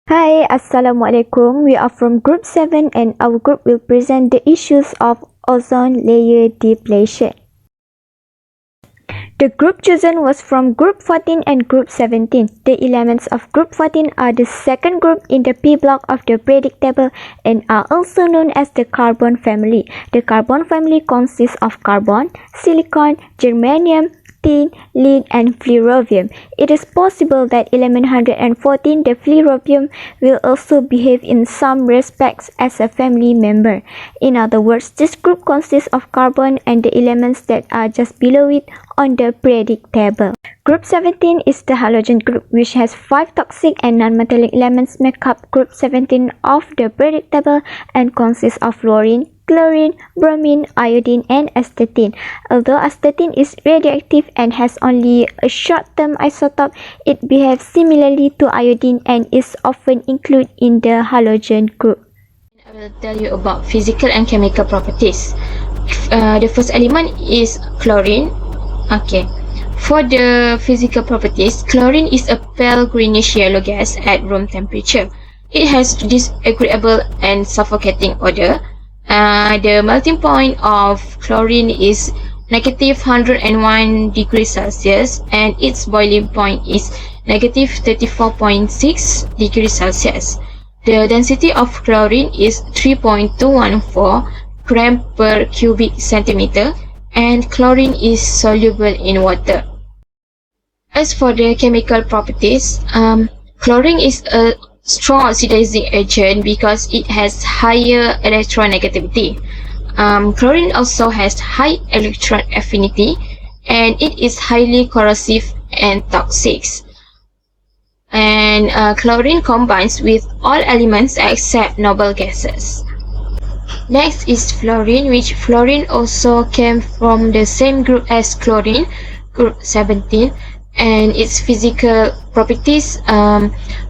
Hi, Assalamualaikum. We are from Group 7 and our group will present the issues of ozone layer depletion. The group chosen was from Group 14 and Group 17. The elements of Group 14 are the second group in the P block of the periodic table and are also known as the carbon family. The carbon family consists of carbon, silicon, germanium, tin, lead and flerovium. It is possible that element 114, the flerovium, will also behave in some respects as a family member. In other words, this group consists of carbon and the elements that are just below it on the periodic table. Group 17 is the halogen group, which has 5 toxic and non-metallic elements make up Group 17 of the periodic table and consists of fluorine, chlorine, bromine, iodine, and astatine. Although astatine is radioactive and has only a short-term isotope, it behaves similarly to iodine and is often included in the halogen group. I will tell you about physical and chemical properties. The first element is chlorine. Okay. For the physical properties, chlorine is a pale greenish yellow gas at room temperature. It has disagreeable and suffocating odor. The melting point of chlorine is negative 101 degrees Celsius and its boiling point is negative 34.6 degrees Celsius. The density of chlorine is 3.214 gram per cubic centimeter and chlorine is soluble in water. As for the chemical properties, chlorine is a strong oxidizing agent because it has higher electronegativity. Chlorine also has high electron affinity and it is highly corrosive and toxic. And chlorine combines with all elements except noble gases. Next is fluorine, which fluorine also came from the same group as chlorine, group 17, and its physical properties.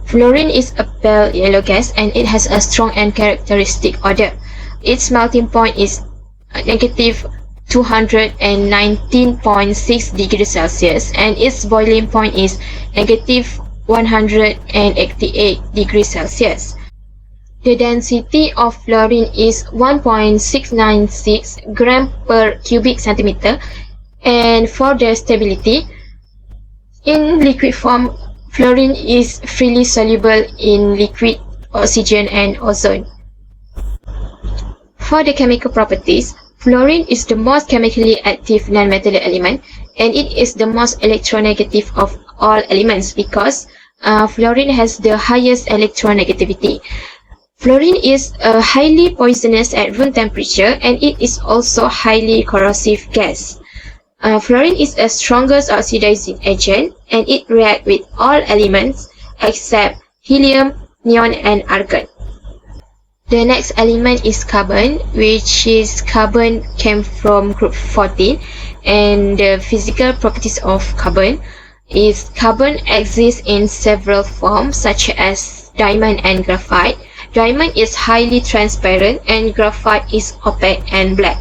Fluorine is a pale yellow gas and it has a strong and characteristic odor. Its melting point is negative 219.6 degrees Celsius and its boiling point is negative 188 degrees Celsius. The density of fluorine is 1.696 gram per cubic centimeter, and for the stability, in liquid form, fluorine is freely soluble in liquid oxygen and ozone. For the chemical properties, fluorine is the most chemically active nonmetallic element and it is the most electronegative of all elements because fluorine has the highest electronegativity. Fluorine is highly poisonous at room temperature and it is also highly corrosive gas. Fluorine is the strongest oxidizing agent and it reacts with all elements except helium, neon and argon. The next element is carbon, which is carbon came from group 14 and the physical properties of carbon is carbon exists in several forms such as diamond and graphite. Diamond is highly transparent and graphite is opaque and black.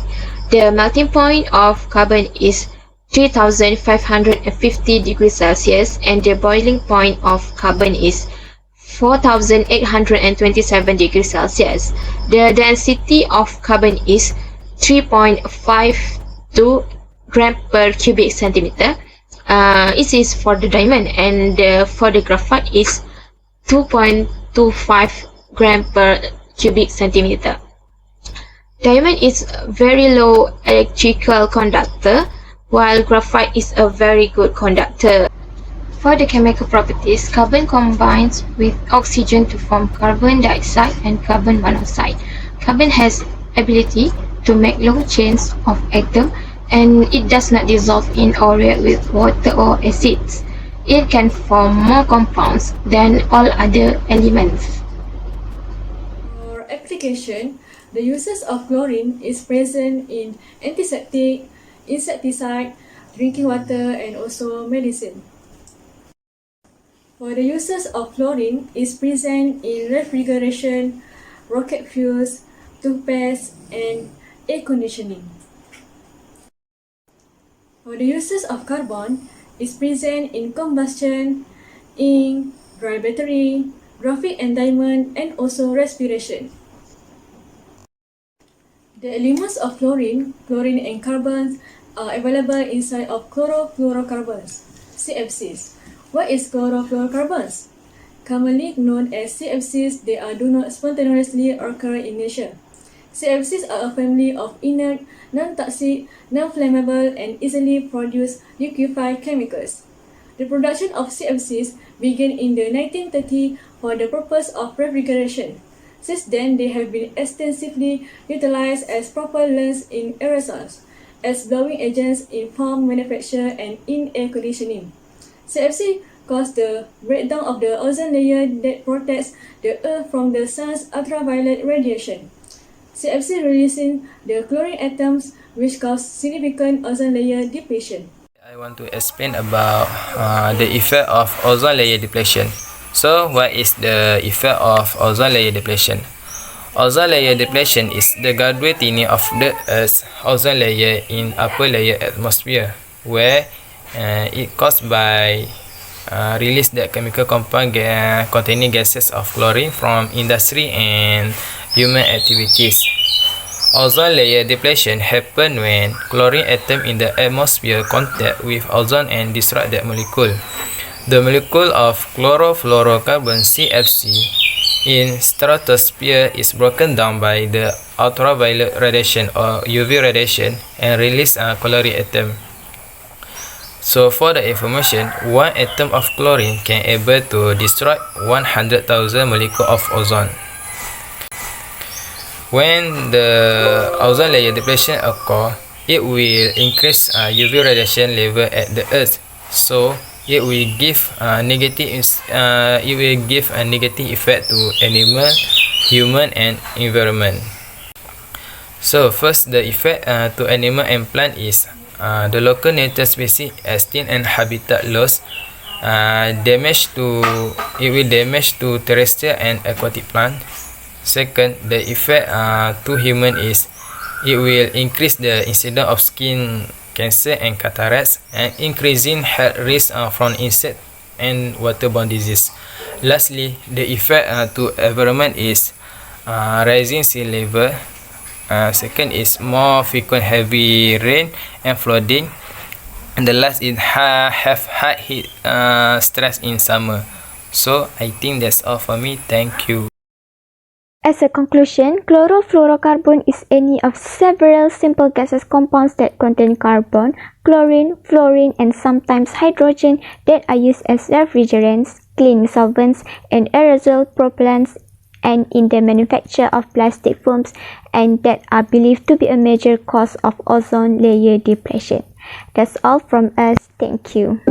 The melting point of carbon is 3550 degrees Celsius and the boiling point of carbon is 4827 degrees Celsius. The density of carbon is 3.52 gram per cubic centimeter. It is for the diamond and for the graphite is 2.25 gram per cubic centimeter. Diamond is a very low electrical conductor while graphite is a very good conductor. For the chemical properties, carbon combines with oxygen to form carbon dioxide and carbon monoxide. Carbon has ability to make long chains of atoms and it does not dissolve in or react with water or acids. It can form more compounds than all other elements. For application, the uses of chlorine is present in antiseptic, insecticide, drinking water and also medicine. For the uses of chlorine is present in refrigeration, rocket fuels, toothpaste and air conditioning. For the uses of carbon is present in combustion, ink, dry battery, graphic environment, and also respiration. The elements of chlorine and carbon are available inside of chlorofluorocarbons, CFCs. What is chlorofluorocarbons? Commonly known as CFCs, they do not spontaneously occur in nature. CFCs are a family of inert, non-toxic, non-flammable, and easily produced liquefied chemicals. The production of CFCs began in the 1930s for the purpose of refrigeration. Since then, they have been extensively utilized as propellants in aerosols, as blowing agents in farm manufacture and in air conditioning. CFC cause the breakdown of the ozone layer that protects the Earth from the sun's ultraviolet radiation. CFC releasing the chlorine atoms, which cause significant ozone layer depletion. I want to explain about the effect of ozone layer depletion. So, what is the effect of ozone layer depletion? Ozone layer depletion is the gradual thinning of the Earth's ozone layer in upper layer atmosphere, where it caused by release the chemical compound containing gases of chlorine from industry and human activities. Ozone layer depletion happens when chlorine atom in the atmosphere contact with ozone and destroy that molecule. The molecule of chlorofluorocarbon CFC in stratosphere is broken down by the ultraviolet radiation or UV radiation and release a chlorine atom. So for the information, one atom of chlorine can able to destroy 100,000 molecules of ozone. When the ozone layer depletion occur, it will increase UV radiation level at the Earth. So it will give a negative effect to animal, human, and environment. So first, the effect to animal and plant is the local native species extinct and habitat loss. It will damage to terrestrial and aquatic plant. Second, the effect to human is it will increase the incidence of skin cancer and cataracts and increasing health risk from insect and waterborne disease. Lastly, the effect to environment is rising sea level. Second is more frequent heavy rain and flooding. And the last is have high heat stress in summer. So I think that's all for me. Thank you. As a conclusion, chlorofluorocarbon is any of several simple gaseous compounds that contain carbon, chlorine, fluorine, and sometimes hydrogen that are used as refrigerants, cleaning solvents, and aerosol propellants, and in the manufacture of plastic foams, and that are believed to be a major cause of ozone layer depletion. That's all from us. Thank you.